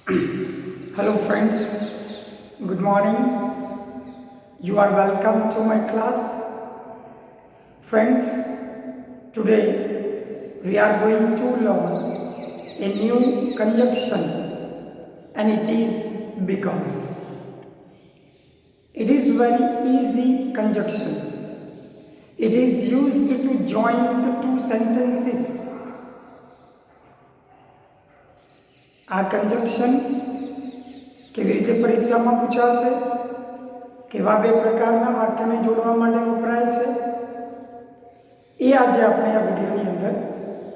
Hello friends, good morning. You are welcome to my class. Friends, today we are going to learn a new conjunction and it is because. It is very easy conjunction. It is used to join the two sentences. આ conjunction કેવી રીતે પરીક્ષામાં પૂછાશે, કેવા બે પ્રકારના વાક્યોને જોડવા માટે વપરાય છે, એ આજે આપણે આ વિડીયોની અંદર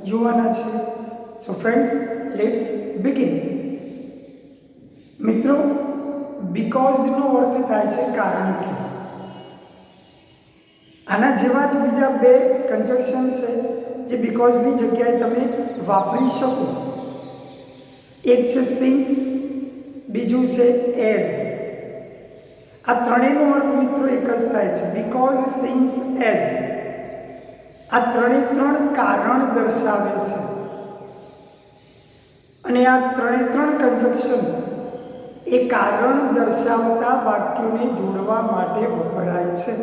જોવાના છે. So friends, let's begin. મિત્રો, બીકોઝનો અર્થ થાય છે કારણ કે. આના જેવા જ બીજા બે કન્જક્શન છે જે બીકોઝની જગ્યાએ તમે વાપરી શકો. એક છે સિન્સ, બીજું છે એઝ. આ ત્રણેયનો અર્થ મિત્રો એક જ થાય છે, બીકોઝ, સિન્સ, એઝ. આ ત્રણ કારણ દર્શાવે છે અને આ ત્રણ કન્જક્શન એ કારણ દર્શાવતા વાક્યોને જોડવા માટે વપરાય છે.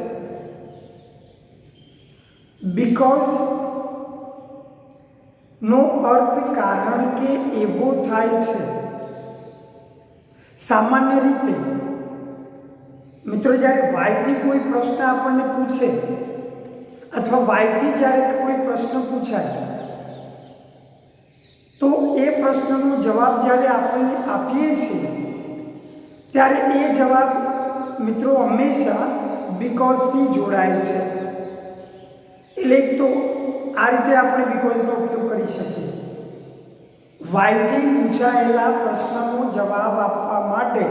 બીકોઝ નો અર્થ કારણ કે એવો થાય છે. સામાન્ય રીતે મિત્રો જ્યારે વાયથી કોઈ પ્રશ્ન આપણને પૂછે અથવા વાયથી જ્યારે કોઈ પ્રશ્ન પૂછાય તો એ પ્રશ્નનો જવાબ જ્યારે આપણે આપીએ છીએ ત્યારે એ જવાબ મિત્રો હંમેશા બીકોઝથી જોડાય છે. એટલે તો આ રીતે આપણે બીકોઝનો ઉપયોગ કરી શકીએ. વાયથી પૂછાયેલા પ્રશ્નનો જવાબ આપવા માટે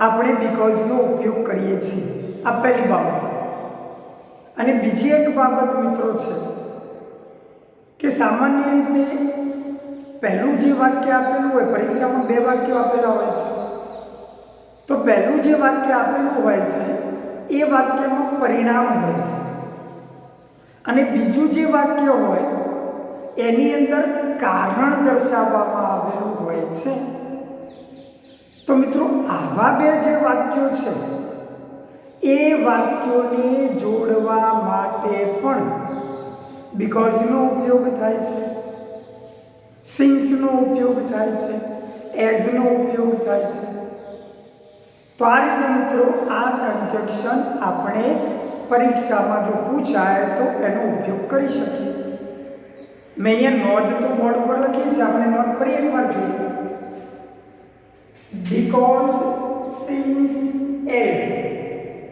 આપણે બીકોઝનો ઉપયોગ કરીએ છીએ. આ પહેલી બાબત. અને બીજી એક બાબત મિત્રો છે કે સામાન્ય રીતે પહેલું જે વાક્ય આપેલું હોય, પરીક્ષામાં બે વાક્યો આપેલા હોય છે, તો પહેલું જે વાક્ય આપેલું હોય છે એ વાક્યમાં પરિણામ હોય છે અને બીજું જે વાક્ય હોય એની અંદર કારણ દર્શાવવામાં આવેલું હોય છે. તો મિત્રો, આવા બે જે વાક્યો છે એ વાક્યોને જોડવા માટે પણ બીકોઝનો ઉપયોગ થાય છે, સિન્સનો ઉપયોગ થાય છે, એઝનો ઉપયોગ થાય છે. તો આ રીતે મિત્રો આ કન્જક્શન આપણે પરીક્ષામાં જો પૂછાય તો એનો ઉપયોગ કરી શકીએ. મેં અહીંયા નોંધ તો બોર્ડ ઉપર લખી છે, આપણે નોંધ ફરી એકવાર જોઈએ. Because, since, as.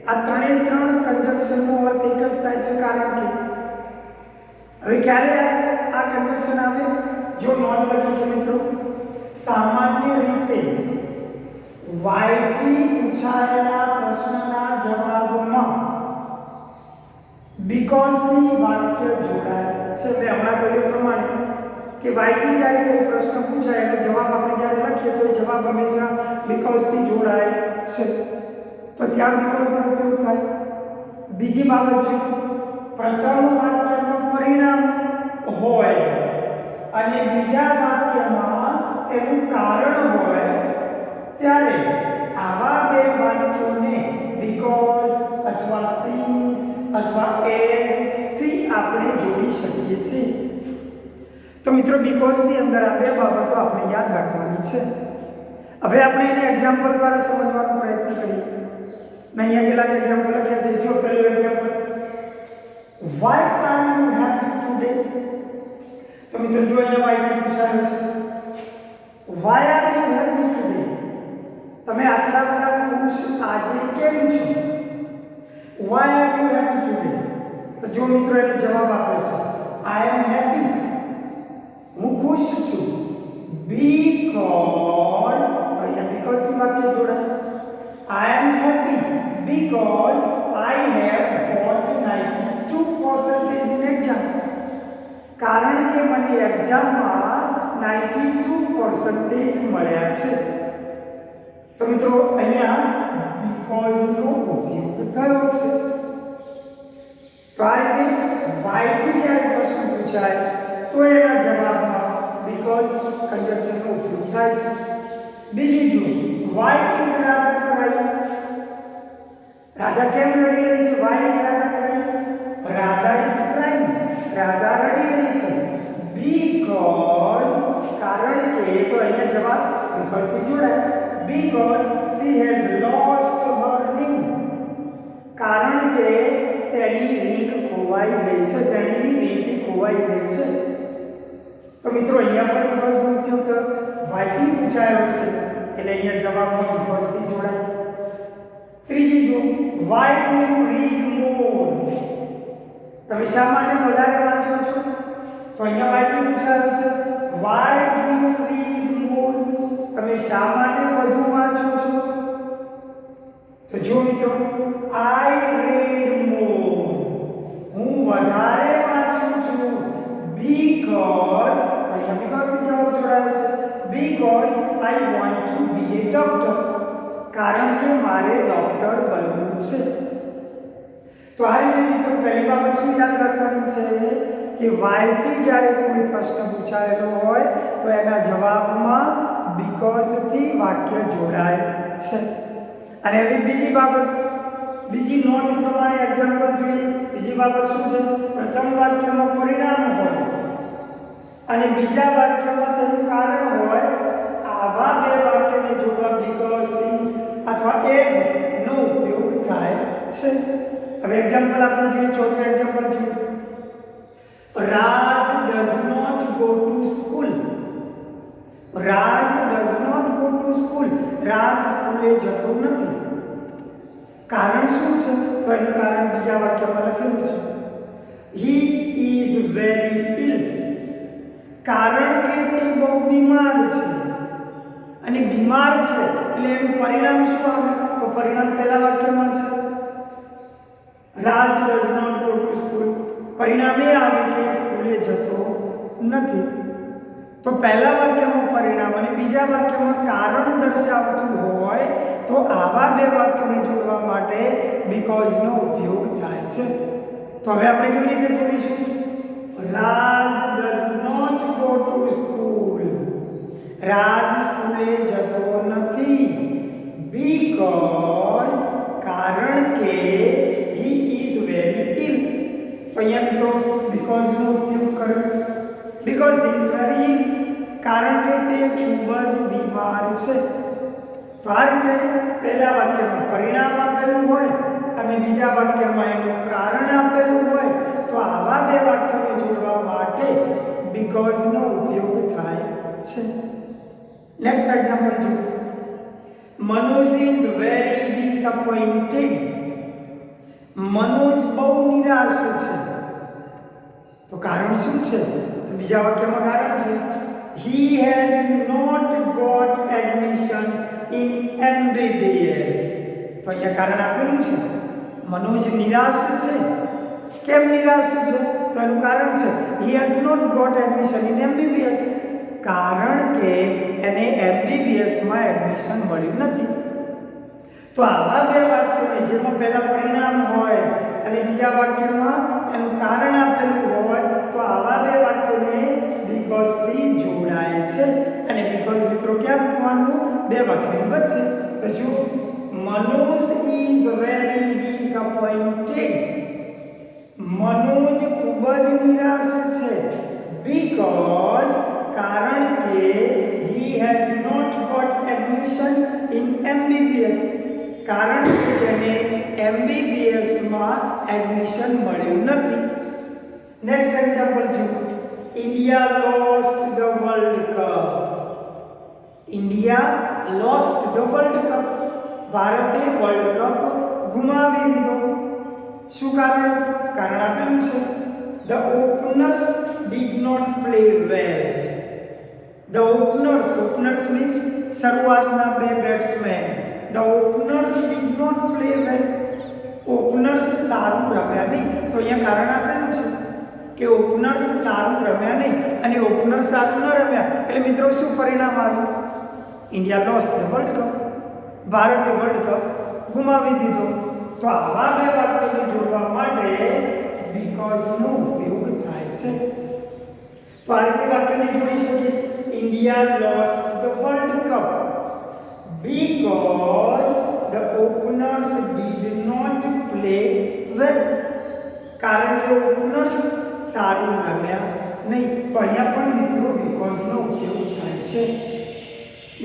આ ત્રણ કન્જક્શનનો અર્થ એક જ થાય છે કારણ કે. હવે ક્યારે આ કન્જક્શન આવે? જો નોંધ લખી છે મિત્રો, સામાન્ય રીતે વાયથી પૂછાયેલા પ્રશ્નના જવાબમાં બીકોઝથી વાક્ય જોડાય છે. મેં હમણાં કહ્યું પ્રમાણે કે વાયથી જ્યારે કોઈ પ્રશ્ન પૂછાય એટલે જવાબ આપણે જ્યારે લખીએ તો એ જવાબ હંમેશા બીકોઝથી જોડાય છે. તો ત્યાં બીકોઝનો ઉપયોગ થાય. બીજી બાબત જો પ્રથમ વાક્યમાં પરિણામ હોય અને બીજા વાક્યમાં તેનું કારણ હોય ત્યારે આવા બે વાક્યોને બીકોઝ અથવા સિન્સ અથવા એઝ થી આપણે જોડી શકીએ છીએ. તો મિત્રો, બીકોઝની અંદર આ બે બાબતો આપણે યાદ રાખવાની છે. હવે આપણે એને એક્ઝામ્પલ દ્વારા સમજવાનો પ્રયત્ન કરીએ. મેં અહીંયા કેટલાક એક્ઝામ્પલ લખ્યા છે. જો પહેલું example, why are you happy today. તો મિત્રો જો અહીંયા વાયથી પૂછાયું છે, why are you happy today? તમે આટલા બધા ખુશ આજે કેમ છો? Why are you happy today? તો જો મિત્રો એનો જવાબ આપે છે, આઈ એમ હેપી, હું ખુશ છું, બીકોઝ. તો અહીંયા બીકોઝથી વાક્ય જોડાય. I am happy because I have got 92% in exam. કારણ કે મને એક્ઝામમાં 92% મળ્યા છે. તો મિત્રો અહીંયા બીકોઝનો ઉપયોગ થયો છે. તો આ રીતે વાયથી જ્યારે પ્રશ્ન પૂછાય તો એના જવાબમાં બીકોઝ કન્જક્શનનો ઉપયોગ થાય છે. બીજું જો why is Radha crying, Radha કેમ રડી રહી છે? Why is Radha crying? Radha is crying, Radha રડી રહી છે બીકોઝ, કારણ કે, તો અહીંયા જવાબ બીકોઝ થી જોડાય, because she has lost her ring, કારણ કે તેની રિંગ ખોવાઈ ગઈ છે, તેણીની વીંટી ખોવાઈ ગઈ છે. તો મિત્રો અહીંયા પણ બીકોઝ નો ઉપયોગ તો વાય થી પૂછાયો છે એટલે અહીંયા જવાબમાં બીકોઝ થી જોડાય. ત્રીજું જો વાય ડુ યુ રીડ મોર, તમે શા માટે વધારે વાંચો છો? તો અહીંયા વાય થી પૂછાયો છે. વાય ડુ યુ રીડ મોર, તમે શા માટે વધુ વાંચો છો? તો જો મિત્રો આઈ રીડ મોર, હું વધારે વાંચું છું બીકોઝ, અહીંયા બીકોઝ થી જવાબ જોડાયો છે, because I want to be a doctor, કારણ કે મારે ડોક્ટર બનવું છે. તો આ રીતે મિત્રો પહેલી બાબત શું યાદ રાખવાની છે કે વાય થી જ્યારે કોઈ પ્રશ્ન પૂછાયેલો હોય તો એના જવાબમાં બીકોઝ થી વાક્ય જોડાય છે. અને હવે બીજી બાબત, બીજી નોંધ પ્રમાણે એક્ઝામ્પલ જોઈએ. બીજી બાબત શું છે? પ્રથમ વાક્યમાં પરિણામ હોય અને બીજા વાક્યમાં તેનું કારણ હોય, આવા બે વાક્યને જોડવા બીકોઝ, સિન્સ અથવા એઝ નો ઉપયોગ થાય છે. હવે એક્ઝામ્પલ આપણે જોઈએ. ચોથું એક્ઝામ્પલ જોઈએ. Raj does not go to school. Raj does not go to school. રાજ સ્કૂલે જતો નથી. કારણ શું છે? તો એનું કારણ બીજા વાક્યમાં લખેલું છે. He is very ill. કારણ કે તે બહુ બીમાર છે. અને બીમાર છે એટલે એનું પરિણામ શું આવે? તો પરિણામ પહેલા વાક્યમાં છે. Raj does not go to school. પરિણામ એ આવે કે સ્કૂલે જતો નથી. તો પહેલા વાક્યમાં પરિણામ અને બીજા વાક્યમાં કારણ દર્શાવતું હોય તો આવા બે વાક્યોને જોડવા માટે બીકોઝ નો ઉપયોગ થાય છે. તો હવે આપણે કેવી રીતે જોડીશું? Raj does not go to school. રાજ સ્કૂલે જતો નથી because, કારણ કે he is very ill. તો અહીંયા તો because નો ઉપયોગ કર્યો. because he is very ill, કારણ કે તે ખૂબ જ બીમાર છે. તો આ રીતે પહેલા વાક્યમાં પરિણામ આપેલું હોય અને બીજા વાક્યમાં એનું કારણ આપેલું હોય તો આવા બે વાક્યોને જોડવા માટે because નો ઉપયોગ થાય છે. નેક્સ્ટ એક્ઝામ્પલ જુઓ. Manoj is very disappointed. Manoj બહુ નિરાશ છે. તો કારણ શું છે? તો બીજા વાક્યમાં કારણ છે. He has not got admission in MBBS. તો અહીંયા કારણ આપેલું છે. મનોજ નિરાશ છે. કેમ નિરાશ છે? તો એનું કારણ છે he has not got admission in MBBS. કારણ કે એને MBBS માં એડમિશન મળ્યું નથી. તો આવા બે વાક્યોને જેમાં પહેલા પરિણામ હોય અને બીજા વાક્યમાં એનું કારણ આપેલું હોય તો આવા બે વાક્યોને બીકોઝ થી જોડાય છે. અને બીકોઝ મિત્રો ક્યાં મૂકવાનું? બે વાક્યોની વચ્ચે. તો જો Manoj is very disappointed. Manoj ખૂબ જ નિરાશ છે because, કારણ કે he has not got admission in MBBS. કારણ કે તેને MBBS માં એડમિશન મળ્યું નથી. નેક્સ્ટ એક્ઝામ્પલ જુઓ. India lost the World Cup. India lost the World Cup. ભારતે વર્લ્ડ કપ ગુમાવી દીધો. શું કારણ? કારણ આપેલું છે. The openers did not play well. The openers means શરૂઆતના બે batsman. The openers did not play well. Openers સારું રમ્યા નહીં. તો અહીંયા કારણ આપેલું છે કે ઓપનર્સ સારું રમ્યા નહીં અને ઓપનર સારું ન રમ્યા એટલે મિત્રો શું પરિણામ આવ્યું? India lost the world cup. ભારતે વર્લ્ડ કપ ગુમાવી દીધો. તો આવા બે વાક્યોને જોડવા માટે બીકોઝ નો ઉપયોગ થાય છે. તો આ રીતે વાક્યને જોડી શકીએ. India lost the world cup. because the openers did not play well. કારણ કે ઓપનર્સ સારું રમ્યા નહીં. તો અહીંયા પણ મિત્રો because નો ઉપયોગ થાય છે.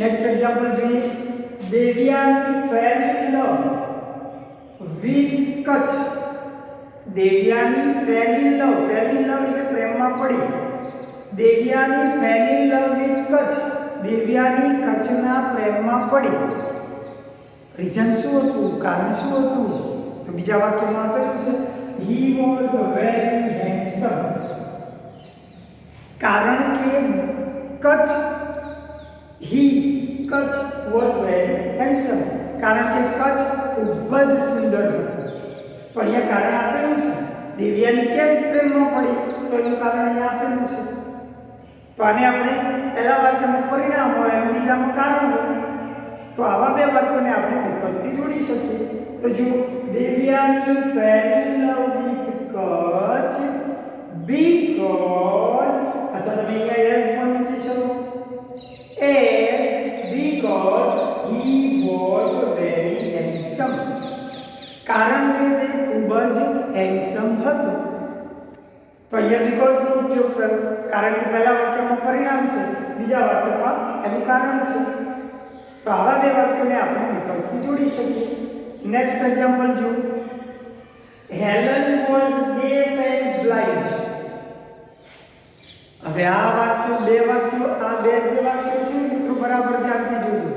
નેક્સ્ટ એક્ઝામ્પલ જોઈએ. Devyani fell in love with Kutch. Devyani fell in love એટલે પ્રેમમાં પડી. Devyani fell in love with Kutch. Devyani કચ્છના પ્રેમમાં પડી. રીઝન શું હતું? કારણ શું હતું? તો બીજા વાક્યમાં આપેલું છે he was very handsome. કારણ કે કચ્છ was very handsome. કારણ કે કચ્છ ખૂબ જ સુંદર હતું. તો અહીંયા કારણ આપેલું છે. દેવ્યાની કેમ પ્રેમમાં પડી? તો એનું કારણ અહીંયા આપેલું છે. તો આને આપણે પહેલા વાક્યમાં પરિણામ હોય અને બીજામાં કારણ હોય. તો આવા બે વાક્યોને આપણે because થી જોડી શકીએ. તો જો Devyani fell in love with Kutch because અથવા તમે અહીંયા એસ પણ મૂકી શકો. as because he was very handsome. કારણ કે તે ખૂબ જ હેન્ડસમ હતું. તો અહીંયા because નો ઉપયોગ થયો. કારણ કે પહેલા વાક્યમાં પરિણામ છે, બીજા વાક્યમાં એનું કારણ છે. તો આવા બે વાક્યોને આપણે because થી જોડી શકીએ. નેક્સ્ટ એક્ઝામ્પલ જો. Helen was deaf and blind. હવે આ વાક્યો બે જે વાક્યો છે મિત્રો બરાબર ધ્યાનથી જોજો.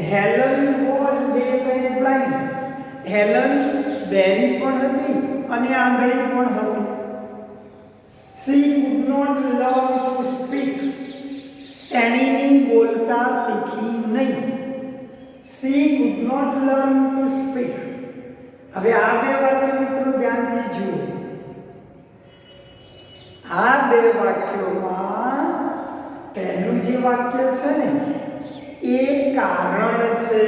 Helen was deaf and blind. Helen બેરી પણ હતી અને આંધળી પણ હતી. she could not learn to speak. તેણીની બોલતા શીખી નહીં. she could not learn to speak. હવે આ બે વાક્યો મિત્રો ધ્યાનથી જુઓ. આ બે વાક્યોમાં પહેલું જે વાક્ય છે ને એ કારણ છે,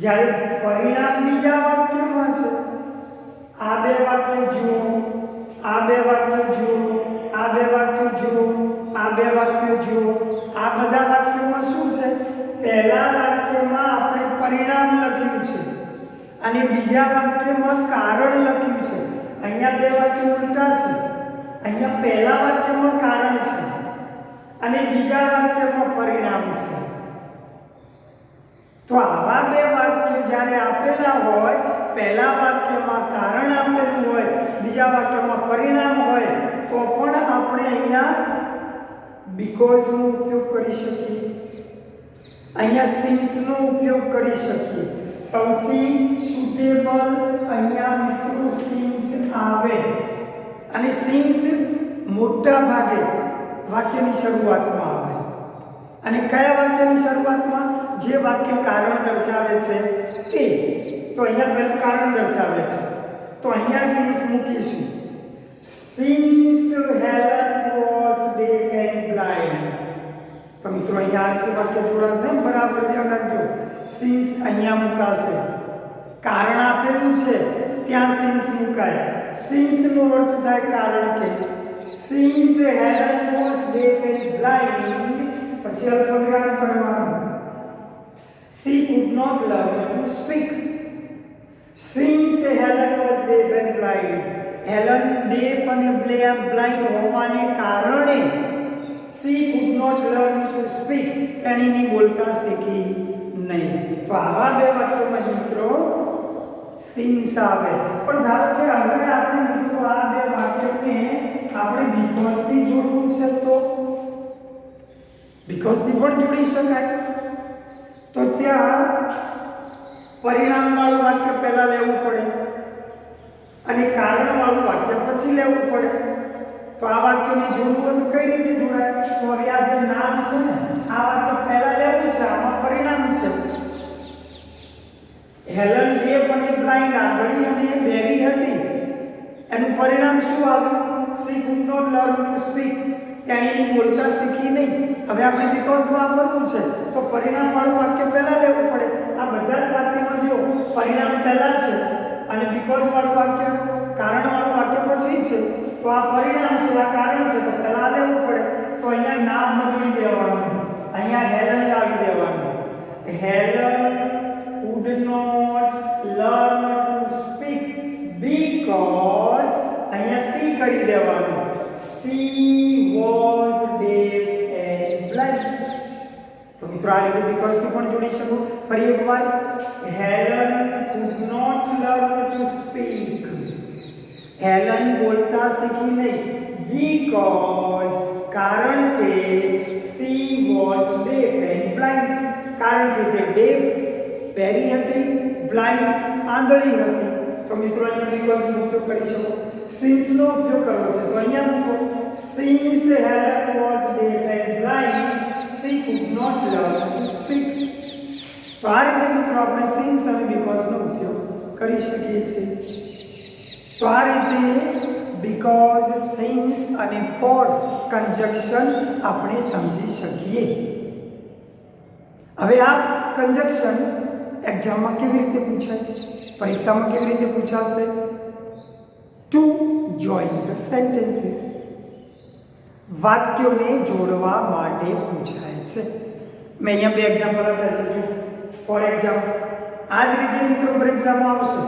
જ્યારે પરિણામ બીજા વાક્યમાં છે. આ બે વાક્યો જુઓ, આ બે વાક્યો જુઓ, આ બે વાક્યો જુઓ, આ બે વાક્યો જુઓ. આ બધા વાક્યોમાં શું છે? પહેલા વાક્યમાં આપણે પરિણામ લખ્યું છે અને બીજા વાક્યમાં કારણ લખ્યું છે. અહીંયા બે વાક્યો ઉલટા છે. અહીંયા પહેલા વાક્યમાં કારણ છે અને બીજા વાક્યમાં પરિણામ છે. તો આવા બે વાક્યો જ્યારે આપેલા હોય, પહેલા વાક્યમાં કારણ આપેલું હોય, બીજા વાક્યમાં પરિણામ હોય, તો પણ આપણે અહીંયા because નો ઉપયોગ કરી શકીએ. અહીંયા since નો ઉપયોગ કરી શકીએ. સૌથી સુટેબલ અહીંયા મિત્રો since આવે. અને since મોટા ભાગે વાક્યની શરૂઆતમાં આવે. અને કયા વાક્યની શરૂઆતમાં? જે વાક્ય કારણ દર્શાવે છે તે. તો અહીંયા પહેલું કારણ દર્શાવે છે, તો અહીંયા since મૂકીશું. since Helen was deaf and blind. તો મિત્રો અહીંયા આ રીતે વાક્ય જોડાશે. બરાબર ધ્યાન રાખજો. since અહીંયા મુકાશે. કારણ આપેલું છે ત્યાં since મુકાય. since નો અર્થ થાય કારણ કે. since Helen was deaf and blind, પછી અલ્પવિરામ કરવાનું. she could not learn to speak. since Helen was deaf and blind, Helen deaf અને blind હોવાને કારણે she could not learn to speak. તેણીની બોલતા શીખી નહીં. તો આવા બે વાક્યોમાં મિત્રો since આવે. પણ ધારો કે હવે આપણે મિત્રો આ બે વાક્યોને આપણે because થી જોડવું છે, તો because થી પણ જોડી શકાય. તો ત્યાં પરિણામવાળું વાક્ય પહેલા લેવું પડે અને કારણવાળું વાક્ય પછી લેવું પડે. તો આ વાક્યને જોડવું હોય તો કઈ રીતે જોડાય? તો હવે આ જે નામ છે ને, આ વાક્ય પહેલા લેવું છે, આમાં પરિણામ છે. હેલન deaf અને blind, આંધળી અને બેરી હતી. એનું પરિણામ શું આવ્યું? she could not learn to speak. તેણીની બોલતા શીખી નહીં. હવે આપણે because વાપરવું છે તો પરિણામવાળું વાક્ય પહેલા લેવું પડે. આ બધા જ વાક્યમાં જો પરિણામ પહેલા છે અને because વાળું વાક્ય, કારણવાળું વાક્ય પછી છે, તો આ પરિણામ છે, આ કારણ છે, તો પહેલા લેવું પડે. તો અહીંયા નામ બદલી દેવાનું અહીંયા હેલન લાવી દેવાનું. Helen could not learn to speak because અહીંયા સી કરી દેવાનું. she was deaf and blind. તો મિત્રો આ રીતે because થી પણ જોડી શકો. ફરી એકવાર Helen could not learn to speak. Helen બોલતા શીખી નહીં because કારણ કે she was deaf and blind. કારણ કે તે deaf બહેરી હતી, blind આંધળી હતી. તો મિત્રો અહીંયા because નો ઉપયોગ કરી શકો. since નો ઉપયોગ કરવો છે તો અહીંયા મૂકો since Helen was deaf and blind she could not learn to speak. તો આ રીતે મિત્રો આપણે since અને because નો ઉપયોગ કરી શકીએ છીએ. તો આ રીતે because, since અને for કંજક્શન આપણે સમજી શકીએ. હવે આ કંજક્શન એક્ઝામમાં કેવી રીતે પૂછાય, પરીક્ષામાં કેવી રીતે પૂછાશે? ટુ જોઈન ધ સેન્ટેન્સીસ, વાક્યોને જોડવા માટે પૂછાય છે. મેં અહીંયા બે એક્ઝામ્પલ આપ્યા છે. જો ફોર એક્ઝામ્પલ આ જ રીતે મિત્રો પરીક્ષામાં આવશે.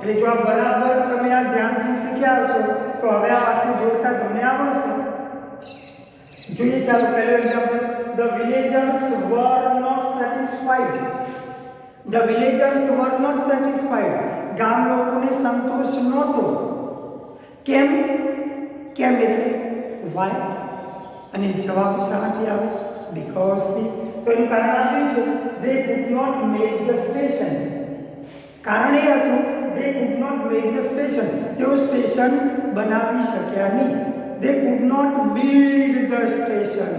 એટલે જો આ બરાબર તમે આ ધ્યાનથી શીખ્યા હશો તો હવે આ વાક્ય જોડતા તમને આવડશે. જોઈએ ચાલો પહેલું example. The villagers were not satisfied. The villagers were not satisfied. ગામ લોકોને સંતોષ નહોતો. કેમ? કેમ એટલે why? અને જવાબ શાનાથી આવે? because થી. તો એનું કારણ આપ્યું છે they could not make the station. કારણ એ હતું they could not make the station. તેઓ સ્ટેશન બનાવી શક્યા નહીં. they could not build the station.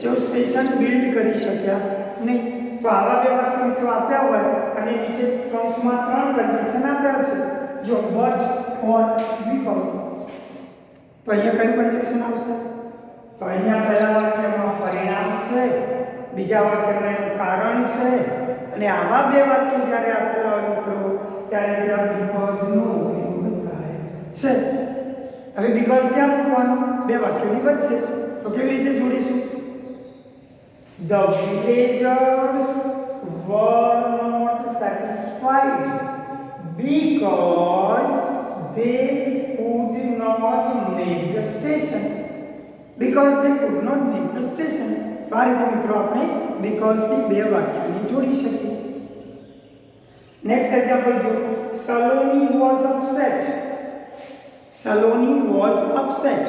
તેઓ સ્ટેશન બિલ્ડ કરી શક્યા નહીં. તો આવા બે વાક્યો મિત્રો આપ્યા હોય અને નીચે કૌંસમાં ત્રણ કંજક્શન આપ્યા છે. જો but or because. તો અહીંયા કયું કંજક્શન આવશે? તો અહીંયા પહેલા વાક્યમાં પરિણામ છે, બીજા વાક્યમાં એનું કારણ છે, અને આવા બે વાક્યો જ્યારે આપેલા હોય મિત્રો ત્યારે ત્યાં because નો ઉપયોગ થાય છે. હવે because ક્યાં મૂકવાનું? બે વાક્યોની વચ્ચે. તો કેવી રીતે જોડીશું? The villagers were not satisfied because they could not make the station. Because they could not make the station. તો આ રીતે મિત્રો આપણે because થી બે વાક્યોને જોડી શકીએ. નેક્સ્ટ એક્ઝામ્પલ જો Saloni was upset. Saloni was upset.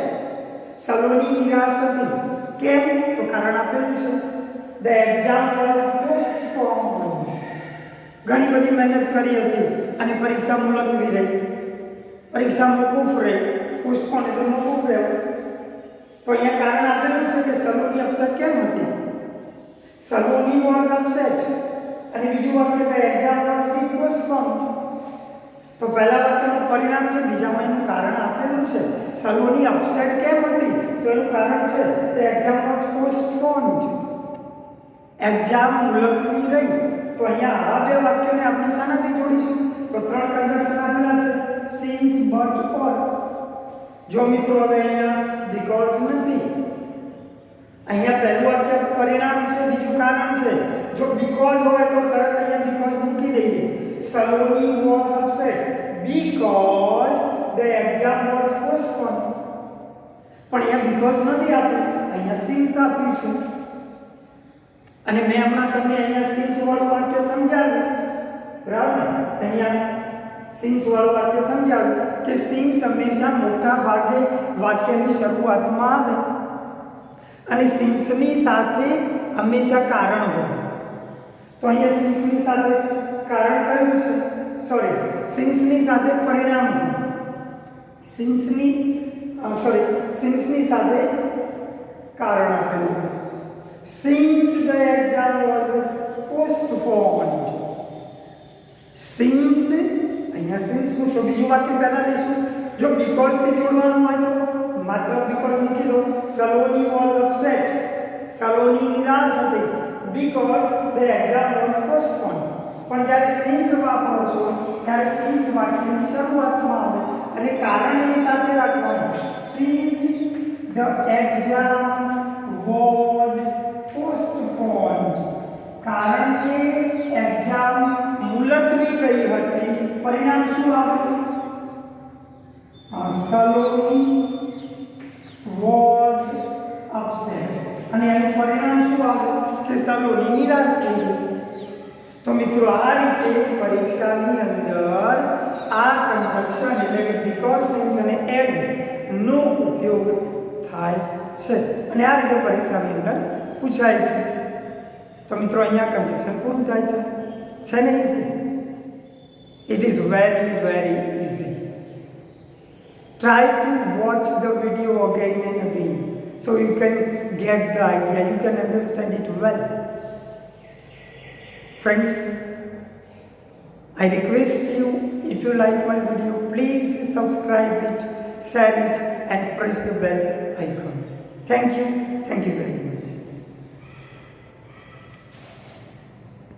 Saloni નિરાશ હતી. કેમ? તો કારણ આપેલું છે the exam was postponed. ઘણી બધી મહેનત કરી હતી અને પરીક્ષા મુલતવી રહી. પરીક્ષા મોકૂફ રહી. પોસ્ટપોન એટલે મોકૂફ રહ્યો. તો અહીંયા કારણ આપેલું છે કે સલોની અપસેટ કેમ હતી? Saloni was upset. અને બીજું વાક્ય કે એક્ઝામ was being postponed. તો પહેલા વાક્યનું પરિણામ છે, બીજામાં એનું કારણ આપેલું છે. સલોની અપસેટ કેમ હતી? તો એનું કારણ છે the exam was postponed. Exam મુલતવી રહી. તો અહીંયા આવા બે વાક્યોને આપણે શાનાથી જોડીશું? તો ત્રણ કંજક્શન આપેલા છે since, but, or. જો મિત્રો હવે અહીંયા because નથી, અહીંયા પહેલું વાક્ય પરિણામ છે, બીજું કારણ છે. જો because હોય તો તરત અહીંયા because મૂકી દઈએ. Saloni was upset because the exam was postponed. પણ અહીંયા because નથી આપ્યું, અહીંયા since આપ્યું છે. અને મેં હમણાં તમને અહીંયા since વાળું વાક્ય સમજાવ્યું, બરાબર? અહીંયા since વાળું વાક્ય સમજાવ્યું કે since હંમેશા મોટા ભાગે વાક્યની શરૂઆતમાં આવે અને since ની સાથે હંમેશા કારણ હોય. તો અહીંયા since ની સાથે કારણ કયું છે? since ની સાથે પરિણામ હોય. since ની સાથે કારણ આપેલું હોય. Since the exam was postponed. Since અહીંયા since શું? તો બીજું વાક્ય પહેલા લઈશું. જો because થી જોડવાનું હોય તો માત્ર because મૂકી દો. Saloni was upset. Saloni નિરાશ હતી because the exam was postponed. પણ જ્યારે since વાપરો છો ત્યારે since વાક્યની શરૂઆતમાં આવે અને કારણ એની સાથે રાખવાનું. Since the exam was postponed. postponed. કારણ કે એક્ઝામ મુલતવી રહી હતી, પરિણામ શું આવ્યું? સલોની વોઝ અપસેટ, અને એનું પરિણામ શું આવ્યું કે સલોની નિરાશ થઈ ગઈ. તો મિત્રો આ રીતે પરીક્ષાની અંદર આ કન્જક્શન એટલે કે બીકોઝ, સિન્સ અને એઝ નો ઉપયોગ થાય છે, અને આ રીતે પરીક્ષાની અંદર પૂછાય છે. તો મિત્રો અહીંયા કન્જક્શન પૂરું થાય છે ને easy? It is very very easy. Try to watch the video again and again so you can get the idea, you can understand it well. Friends, I request you, if you like my video, please subscribe it, share it and press the bell icon. Thank you very much.